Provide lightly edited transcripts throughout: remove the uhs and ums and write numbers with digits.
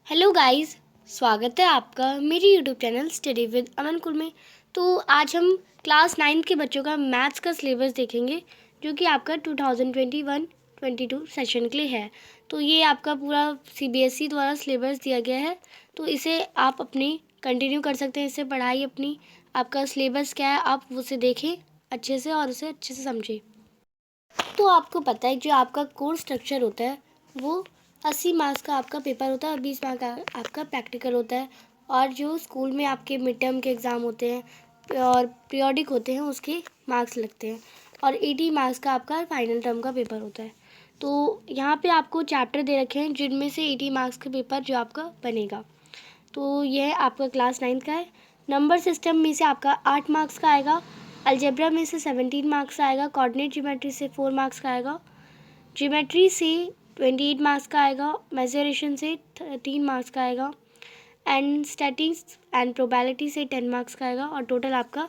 Hello guys, स्वागत है आपका मेरे यूट्यूब चैनल स्टडी विद अमन कुल में। तो आज हम क्लास 9 के बच्चों का मैथ्स का सिलेबस देखेंगे जो कि आपका 2021-22 सेशन के लिए है। तो ये आपका पूरा सीबीएसई द्वारा सिलेबस दिया गया है, तो इसे आप अपनी कंटिन्यू कर सकते हैं। इससे पढ़ाई अपनी, आपका सिलेबस क्या है आप उसे देखें अच्छे से और उसे अच्छे से समझें। तो आपको पता है जो आपका कोर्स स्ट्रक्चर होता है वो 80 मार्क्स का आपका पेपर होता है और 20 मार्क्स का आपका प्रैक्टिकल होता है। और जो स्कूल में आपके मिड टर्म के एग्ज़ाम होते हैं और पीरियोडिक होते हैं उसके मार्क्स लगते हैं और 80 मार्क्स का आपका फाइनल टर्म का पेपर होता है। तो यहाँ पे आपको चैप्टर दे रखे हैं जिनमें से 80 मार्क्स का पेपर जो आपका बनेगा। तो यह आपका क्लास 9 का है। नंबर सिस्टम में से आपका 8 मार्क्स का आएगा, अलजेब्रा में से 17 मार्क्स का आएगा, कोऑर्डिनेट ज्योमेट्री से 4 मार्क्स का आएगा, ज्योमेट्री से 28 मार्क्स का आएगा, मेजरेशन से 3 मार्क्स का आएगा, एंड स्टैटिक्स एंड प्रोबेबिलिटी से 10 मार्क्स का आएगा और टोटल आपका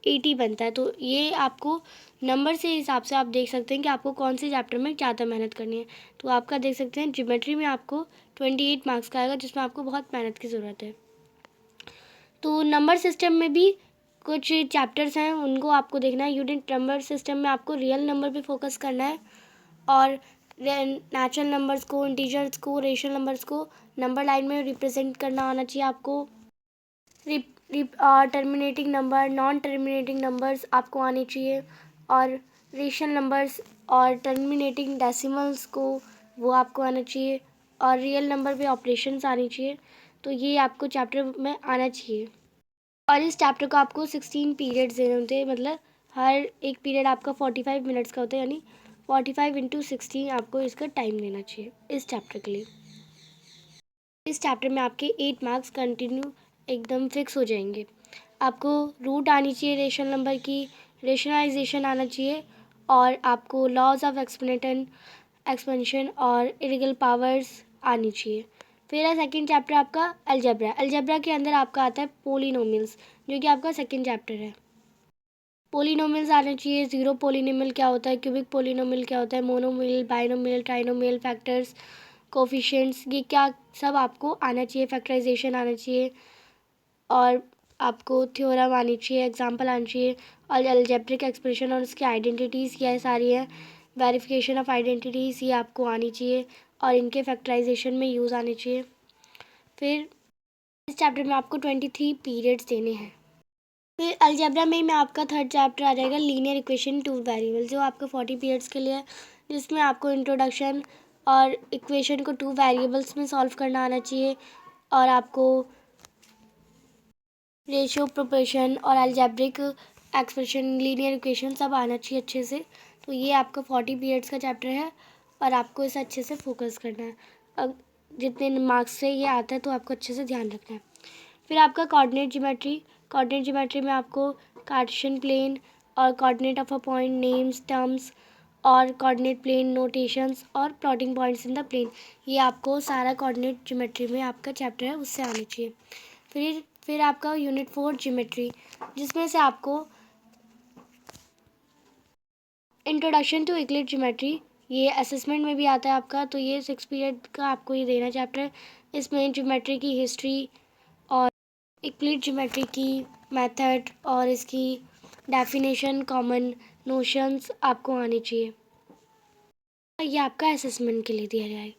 80 बनता है। तो ये आपको नंबर से हिसाब से आप देख सकते हैं कि आपको कौन से चैप्टर में ज़्यादा मेहनत करनी है। तो आपका देख सकते हैं ज्योमेट्री में आपको 28 मार्क्स का आएगा जिसमें आपको बहुत मेहनत की ज़रूरत है। तो नंबर सिस्टम में भी कुछ चैप्टर्स हैं उनको आपको देखना है। यूनिट नंबर सिस्टम में आपको रियल नंबर पे फोकस करना है और नेचुरल नंबर्स को, इंटीजर्स को, रेशनल नंबर्स को नंबर लाइन में रिप्रेजेंट करना आना चाहिए आपको। Terminating number, non terminating numbers आपको आने चाहिए और रेशनल नंबर्स और टर्मिनेटिंग डेसिमल्स को वो आपको आना चाहिए और रियल नंबर पे ऑपरेशंस आनी चाहिए। तो ये आपको चैप्टर में आना चाहिए और इस चैप्टर को आपको 16 पीरियड्स देने होते हैं। मतलब हर एक पीरियड आपका 45 मिनट्स का होता है, यानी 45 × 16 आपको इसका टाइम देना चाहिए इस चैप्टर के लिए। इस चैप्टर में आपके 8 मार्क्स कंटिन्यू एकदम फिक्स हो जाएंगे। आपको रूट आनी चाहिए रेशनल नंबर की, रेशनलाइजेशन आना चाहिए और आपको लॉज ऑफ एक्सपेंशन और इरेगुलर पावर्स आनी चाहिए। फिर है सेकंड चैप्टर आपका अलजेब्रा। अलजेब्रा के अंदर आपका आता है पोलिनोमियल्स जो कि आपका सेकंड चैप्टर है। पोलिनोमियल्स आना चाहिए, ज़ीरो पोलिनोमियल क्या होता है, क्यूबिक पोलिनोमियल क्या होता है, monomial, binomial, trinomial, factors, coefficients, ये क्या सब आपको आना चाहिए। फैक्टराइजेशन आना चाहिए और आपको थ्योरम आनी चाहिए, एग्जाम्पल आनी चाहिए और अलजेब्रिक एक्सप्रेशन और उसकी आइडेंटिटीज़ क्या सारी हैं, वेरिफिकेशन ऑफ आइडेंटिटीज़ ये आपको आनी चाहिए और इनके फैक्टराइजेशन में यूज़ आने चाहिए। फिर इस चैप्टर में आपको 23 पीरियड्स देने हैं। फिर अलजेब्रा में आपका थर्ड चैप्टर आ जाएगा लीनियर इक्वेशन टू वेरिएबल जो आपका 40 पीरियड्स के लिए है, जिसमें आपको इंट्रोडक्शन और इक्वेशन को 2 वेरिएबल्स में सॉल्व करना आना चाहिए और आपको रेशियो, प्रोपोर्शन और अलजेब्रिक एक्सप्रेशन, लीनियर इक्वेशन सब आना चाहिए अच्छे से। तो ये आपका 40 पीरियड्स का चैप्टर है और आपको इसे अच्छे से फोकस करना है। अब जितने मार्क्स से ये आता है तो आपको अच्छे से ध्यान रखना है। फिर आपका कोऑर्डिनेट ज्योमेट्री। कोऑर्डिनेट ज्योमेट्री में आपको कार्टेशियन प्लेन और coordinate of a point, names, terms और कोऑर्डिनेट प्लेन, नोटेशंस और plotting points in the plane, ये आपको सारा कोऑर्डिनेट ज्योमेट्री में आपका चैप्टर है उससे आना चाहिए। फिर आपका यूनिट 4 ज्योमेट्री जिसमें से आपको इंट्रोडक्शन टू यूक्लिड ज्योमेट्री, ये असेसमेंट में भी आता है आपका, तो ये 6 पीरियड का आपको ये देना चैप्टर है। इसमें ज्योमेट्री की हिस्ट्री और यूक्लिड ज्योमेट्री की मेथड और इसकी डेफिनेशन, कॉमन नोशंस आपको आनी चाहिए। ये आपका असेसमेंट के लिए दिया जाए।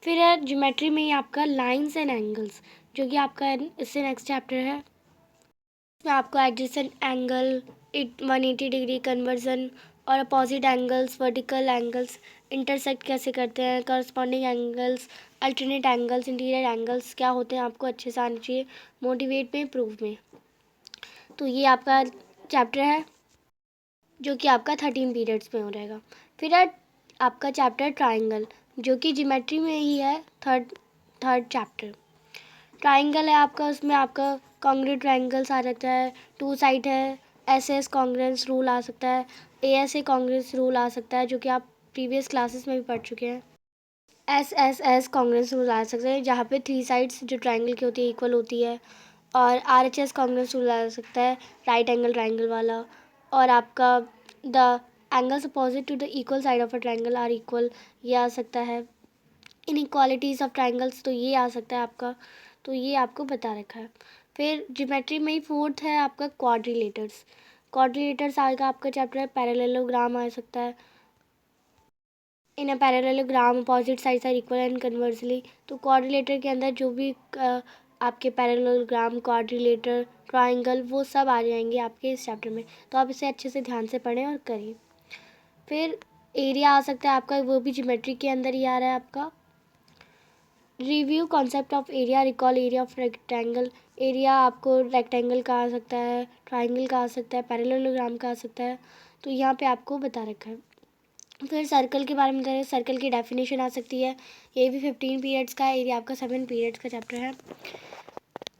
फिर है ज्योमेट्री में ही आपका लाइंस एंड एंगल्स जो कि आपका इससे नेक्स्ट चैप्टर है। इसमें आपको एडजेसेंट एंगल, 180 डिग्री कन्वर्जन और opposite angles, vertical angles intersect कैसे करते हैं, corresponding angles, alternate angles, interior angles क्या होते हैं आपको अच्छे से आने चाहिए मोटिवेट में, प्रूफ में। तो ये आपका चैप्टर है जो कि आपका 13 पीरियड्स में हो जाएगा। फिर है आपका चैप्टर ट्राइंगल जो कि ज्योमेट्री में ही है, थर्ड चैप्टर। ट्राइंगल है आपका, उसमें आपका कॉन्ग्रुएंट ट्राइंगल्स आ जाता है, टू साइड है, एस कॉन्ग्रुएंस रूल आ सकता है, ए कॉन्ग्रुएंस रूल आ सकता है जो कि आप प्रीवियस क्लासेस में भी पढ़ चुके हैं। एस कॉन्ग्रुएंस रूल आ सकता है जहाँ पे 3 साइड्स जो ट्राइंगल की होती है इक्वल होती है, और RHS कॉन्ग्रुएंस रूल आ सकता है, राइट एंगल ट्राइंगल वाला, और आपका the angles opposite to the equal side of a triangle are equal, ये आ सकता है। इनइक्वालिटीज़ ऑफ ट्राइंगल्स, तो ये आ सकता है आपका, तो ये आपको बता रखा है। फिर ज्योमेट्री में ही फोर्थ है आपका क्वाड्रिलेटर्स। क्वाड्रिलेटर्स आएगा आपका चैप्टर है। पैरेललोग्राम आ सकता है। In a parallelogram opposite sides are equal and conversely, तो क्वाड्रिलेटर के अंदर जो भी आपके पैरेललोग्राम, क्वाड्रिलेटर, ट्राइंगल, वो सब आ जाएंगे आपके इस चैप्टर में। तो आप इसे अच्छे से ध्यान से पढ़ें और करिए। फिर एरिया आ सकता है आपका, वो भी ज्योमेट्री के अंदर ही आ रहा है आपका। Review concept of area, recall area of rectangle. Area आपको रेक्टेंगल का आ सकता है, ट्राइंगल का आ सकता है, पैरेललोग्राम का आ सकता है, तो यहाँ पे आपको बता रखा है। फिर सर्कल के बारे में बताया, सर्कल की डेफिनेशन आ सकती है। ये भी 15 पीरियड्स का है, एरिया आपका 7 पीरियड्स का चैप्टर है।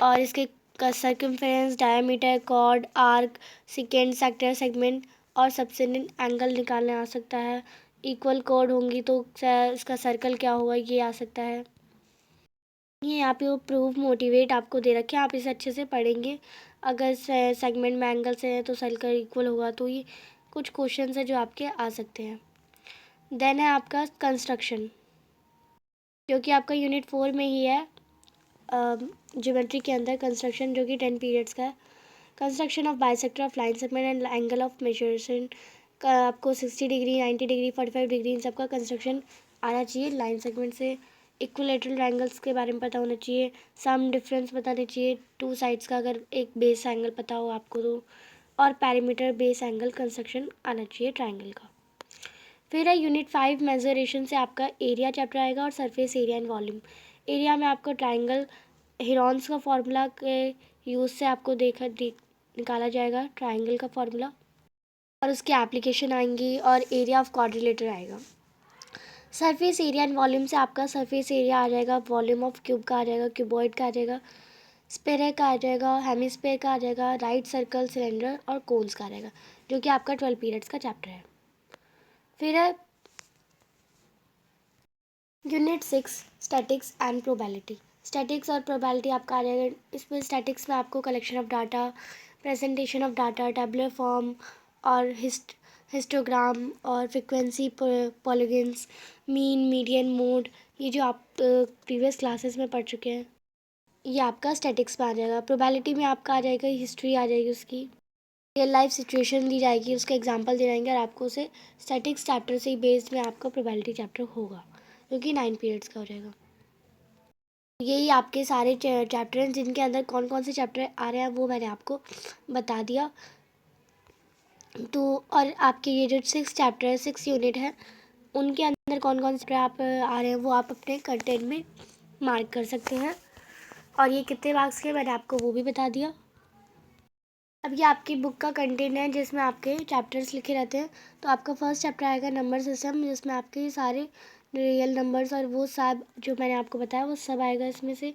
और इसके circumference, diameter, chord, arc, second, sector, segment और सबसेंडेंट एंगल निकालने आ सकता है। इक्वल कॉर्ड होंगी तो इसका सर्कल क्या होगा, ये आ सकता है। ये यहाँ पे वो प्रूव, मोटिवेट आपको दे रखे हैं, आप इसे अच्छे से पढ़ेंगे। अगर सेगमेंट में एंगल से है तो सर्कल इक्वल होगा, तो ये कुछ क्वेश्चंस है जो आपके आ सकते हैं। देन है आपका कंस्ट्रक्शन, जो कि आपका यूनिट 4 में ही है, ज्योमेट्री के अंदर कंस्ट्रक्शन, जो कि 10 पीरियड्स का है। Construction of bisector of line segment and angle of mensuration का आपको 60 डिग्री, 90 डिग्री, 45 डिग्री, इन सबका कंस्ट्रक्शन आना चाहिए। लाइन सेगमेंट से इक्विलेटरल ट्रायंगल्स के बारे में पता होना चाहिए। सम डिफरेंस बताने चाहिए टू साइड्स का, अगर एक बेस एंगल पता हो आपको तो। और पैरीमीटर बेस एंगल कंस्ट्रक्शन आना चाहिए ट्रायंगल का। फिर है यूनिट 5 मेजरेशन से आपका एरिया चैप्टर आएगा और surface area and volume. Area में आपको ट्रायंगल हेरॉन्स का फॉर्मूला के यूज़ से आपको निकाला जाएगा ट्रायंगल का फॉर्मूला, और उसकी एप्लीकेशन आएंगी, और एरिया ऑफ क्वाड्रिलेटर आएगा। सरफेस एरिया एंड वॉल्यूम से आपका सरफेस एरिया आ जाएगा, वॉल्यूम ऑफ क्यूब का आ जाएगा, क्यूबॉइड का आ जाएगा, स्पेयर का आ जाएगा, हेमिस्फेयर का आ जाएगा, राइट सर्कल, सिलेंडर और कोन्स का आ जाएगा, जो कि आपका 12 पीरियड्स का चैप्टर है। फिर है unit 6 statics and probability. Statics और प्रोबेबिलिटी आपका आ जाएगा। इसमें स्टैटिक्स में आपको collection of data, presentation of data, tabular form और हिस्टोग्राम और frequency, polygons, mean, median, mode, ये जो आप प्रीवियस क्लासेस में पढ़ चुके हैं, ये आपका स्टैटिक्स में आ जाएगा। प्रोबेबिलिटी में आपका आ जाएगा हिस्ट्री, आ जाएगी उसकी रियल लाइफ सिचुएशन दी जाएगी, उसका एग्जांपल दे जाएंगे, और आपको उसे स्टैटिक्स चैप्टर से ही बेस्ड में आपका प्रोबेबिलिटी चैप्टर होगा, जो कि 9 पीरियड्स का हो जाएगा। यही आपके सारे चैप्टर हैं, जिनके अंदर कौन कौन से चैप्टर आ रहे हैं वो मैंने आपको बता दिया। तो और आपके ये जो 6 चैप्टर है, 6 यूनिट है, उनके अंदर कौन कौन से आप आ रहे हैं वो आप अपने कंटेंट में मार्क कर सकते हैं। और ये कितने मार्क्स के मैंने आपको वो भी बता दिया। अब ये आपकी बुक का कंटेंट है, जिसमें आपके चैप्टर्स लिखे रहते हैं। तो आपका फर्स्ट चैप्टर आएगा नंबर सिस्टम, जिसमें आपके सारे रियल नंबर्स और वो सब जो मैंने आपको बताया वो सब आएगा इसमें से।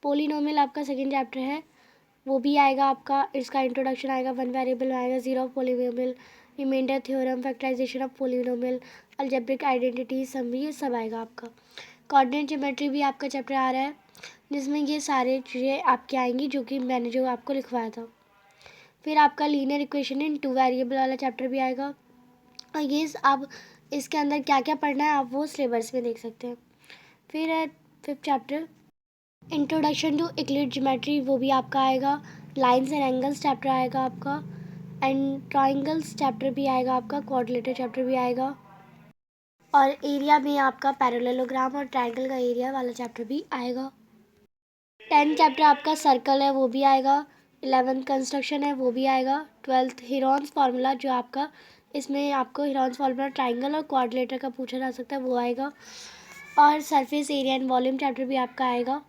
पोलिनोमियल आपका सेकंड चैप्टर है, वो भी आएगा आपका। इसका इंट्रोडक्शन आएगा, वन वेरिएबल आएगा, zero of polynomial, remainder theorem, factorisation of polynomial, algebraic identity, sum, ये सब आएगा आपका। कोऑर्डिनेट ज्योमेट्री भी आपका चैप्टर आ रहा है, जिसमें ये सारे चीज़ें आपके आएंगी, जो कि मैंने जो आपको लिखवाया था। फिर आपका लीनियर इक्वेशन इन 2 वेरिएबल वाला चैप्टर भी आएगा। और ये आप इसके अंदर क्या क्या पढ़ना है आप वो सिलेबस में देख सकते हैं। फिर है 5th chapter introduction to Euclid geometry, वो भी आपका आएगा। लाइंस एंड एंगल्स चैप्टर आएगा आपका, एंड ट्राइंगल्स चैप्टर भी आएगा आपका, क्वाड्रिलेटर चैप्टर भी आएगा। और एरिया में आपका पैरेललोग्राम और ट्राइंगल का एरिया वाला चैप्टर भी आएगा। 10th चैप्टर आपका सर्कल है, वो भी आएगा। 11th कंस्ट्रक्शन है, वो भी आएगा। 12th हिरॉन्स फार्मूला, जो आपका इसमें आपको हिरॉन्स फार्मूला ट्राइंगल और क्वाड्रिलेटर का पूछा जा सकता है, वो आएगा। और surface area and volume chapter भी आपका आएगा।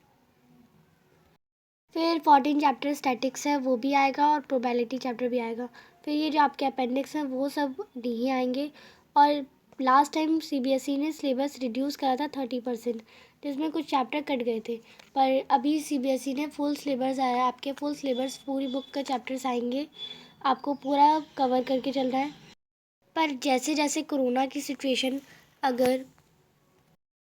फिर 14 चैप्टर स्टैटिक्स है, वो भी आएगा, और प्रोबेबिलिटी चैप्टर भी आएगा। फिर ये जो आपके अपेंडिक्स हैं वो सब नहीं आएंगे। और लास्ट टाइम सीबीएसई ने सिलेबस रिड्यूस करा था 30%, जिसमें कुछ चैप्टर कट गए थे। पर अभी सीबीएसई ने फुल सिलेबस आया है, आपके फुल सिलेबस पूरी बुक का चैप्टर्स आएंगे, आपको पूरा कवर करके चल रहा है। पर जैसे जैसे कोरोना की सिचुएशन अगर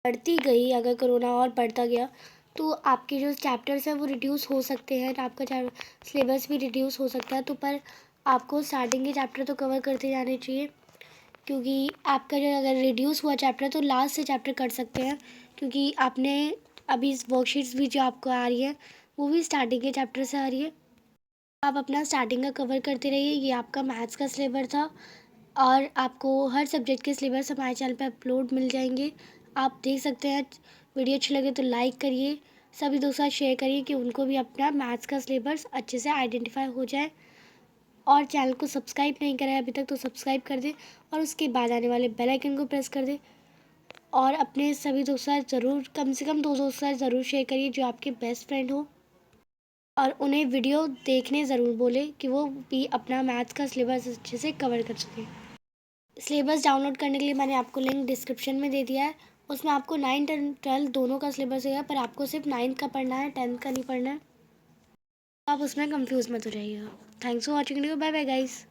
बढ़ती गई, अगर कोरोना और बढ़ता गया, तो आपके जो चैप्टर्स हैं वो रिड्यूस हो सकते हैं, आपका सिलेबस भी रिड्यूस हो सकता है। तो पर आपको स्टार्टिंग के चैप्टर तो कवर करते जाने चाहिए, क्योंकि आपका जो अगर रिड्यूस हुआ चैप्टर तो लास्ट से चैप्टर कर सकते हैं, क्योंकि आपने अभी वर्कशीट्स भी जो आपको आ रही है वो भी स्टार्टिंग के चैप्टर से आ रही है। आप अपना स्टार्टिंग का कवर करते रहिए। ये आपका मैथ्स का सिलेबस था और आपको हर सब्जेक्ट के सिलेबस हमारे चैनल पे अपलोड मिल जाएंगे, आप देख सकते हैं। वीडियो अच्छी लगे तो लाइक करिए, सभी दोस्तों साथ शेयर करिए कि उनको भी अपना मैथ्स का सिलेबस अच्छे से आइडेंटिफाई हो जाए। और चैनल को सब्सक्राइब नहीं करा है अभी तक तो सब्सक्राइब कर दें और उसके बाद आने वाले बेल आइकन को प्रेस कर दें। और अपने सभी दोस्तों साथ ज़रूर, कम से कम 2 दोस्तों साथ ज़रूर शेयर करिए जो आपके बेस्ट फ्रेंड हो, और उन्हें वीडियो देखने ज़रूर बोलें कि वो भी अपना मैथ्स का सिलेबस अच्छे से कवर कर सकें। सिलेबस डाउनलोड करने के लिए मैंने आपको लिंक डिस्क्रिप्शन में दे दिया है। उसमें आपको 9th और 12th दोनों का सिलेबस है, पर आपको सिर्फ 9th का पढ़ना है, 10th का नहीं पढ़ना है। आप उसमें कंफ्यूज मत हो जाइएगा। Thanks for watching video. Bye bye guys.